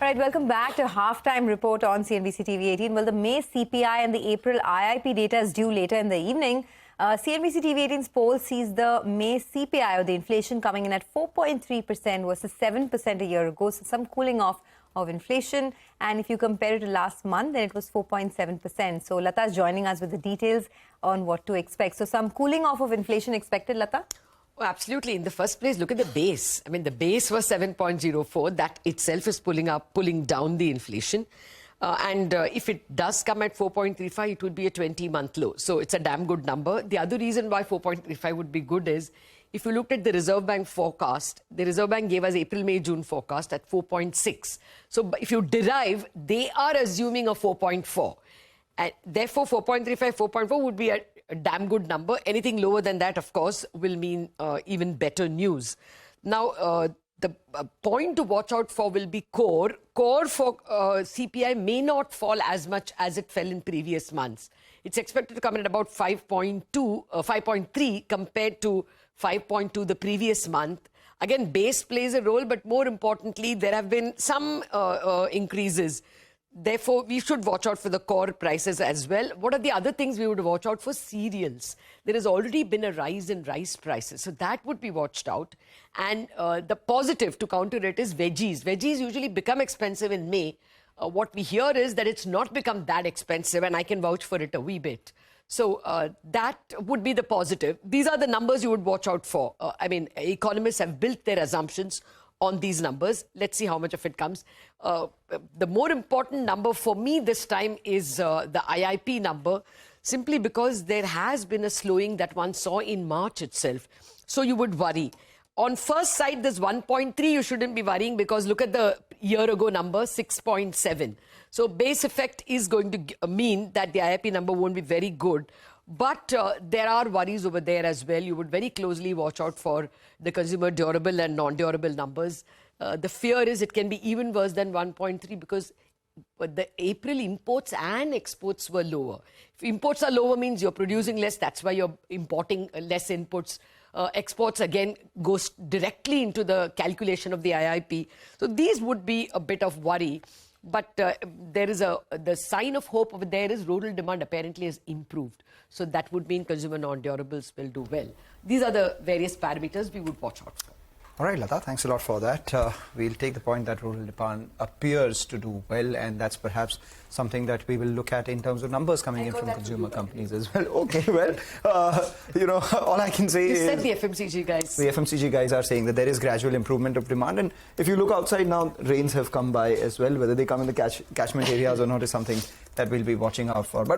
All right, welcome back to Halftime Report on CNBC-TV18. Well, the May CPI and the April IIP data is due later in the evening. CNBC-TV18's poll sees the May CPI, or the inflation, coming in at 4.3% versus 7% a year ago. So some cooling off of inflation. And if you compare it to last month, then it was 4.7%. So Latha is joining us with the details on what to expect. So some cooling off of inflation expected, Latha? Oh, absolutely. In the first place, look at the base. I mean, the base was 7.04. That itself is pulling down the inflation. If it does come at 4.35, it would be a 20-month low. So it's a damn good number. The other reason why 4.35 would be good is, if you looked at the Reserve Bank forecast, the Reserve Bank gave us April, May, June forecast at 4.6. So if you derive, they are assuming a 4.4. And therefore, 4.35, 4.4 would be a damn good number. Anything lower than that, of course, will mean even better news. Now, the point to watch out for will be core. Core for CPI may not fall as much as it fell in previous months. It's expected to come in at about 5.3 compared to 5.2 the previous month. Again, base plays a role, but more importantly, there have been some increases. Therefore, we should watch out for the core prices as well. What are the other things we would watch out for? Cereals. There has already been a rise in rice prices, so that would be watched out. And the positive to counter it is veggies. Veggies usually become expensive in May. What we hear is that it's not become that expensive, and I can vouch for it a wee bit. So that would be the positive. These are the numbers you would watch out for. I mean, economists have built their assumptions on these numbers. Let's see how much of it comes. The more important number for me this time is the IIP number, simply because there has been a slowing that one saw in March itself. So you would worry. On first sight, this 1.3, you shouldn't be worrying, because look at the year ago number, 6.7. So base effect is going to mean that the IIP number won't be very good. But there are worries over there as well. You would very closely watch out for the consumer durable and non-durable numbers. The fear is it can be even worse than 1.3, because the April imports and exports were lower. If imports are lower, means you're producing less. That's why you're importing less inputs. Exports, again, goes directly into the calculation of the IIP. So these would be a bit of worry. But there is the sign of hope over there is rural demand apparently has improved. So that would mean consumer non-durables will do well. These are the various parameters we would watch out for. All right, Latha, thanks a lot for that. We'll take the point that rural demand appears to do well, and that's perhaps something that we will look at in terms of numbers coming in from consumer companies as well. Okay, well, all I can say is... You said the FMCG guys. The FMCG guys are saying that there is gradual improvement of demand, and if you look outside now, rains have come by as well. Whether they come in the catchment areas or not is something that we'll be watching out for. But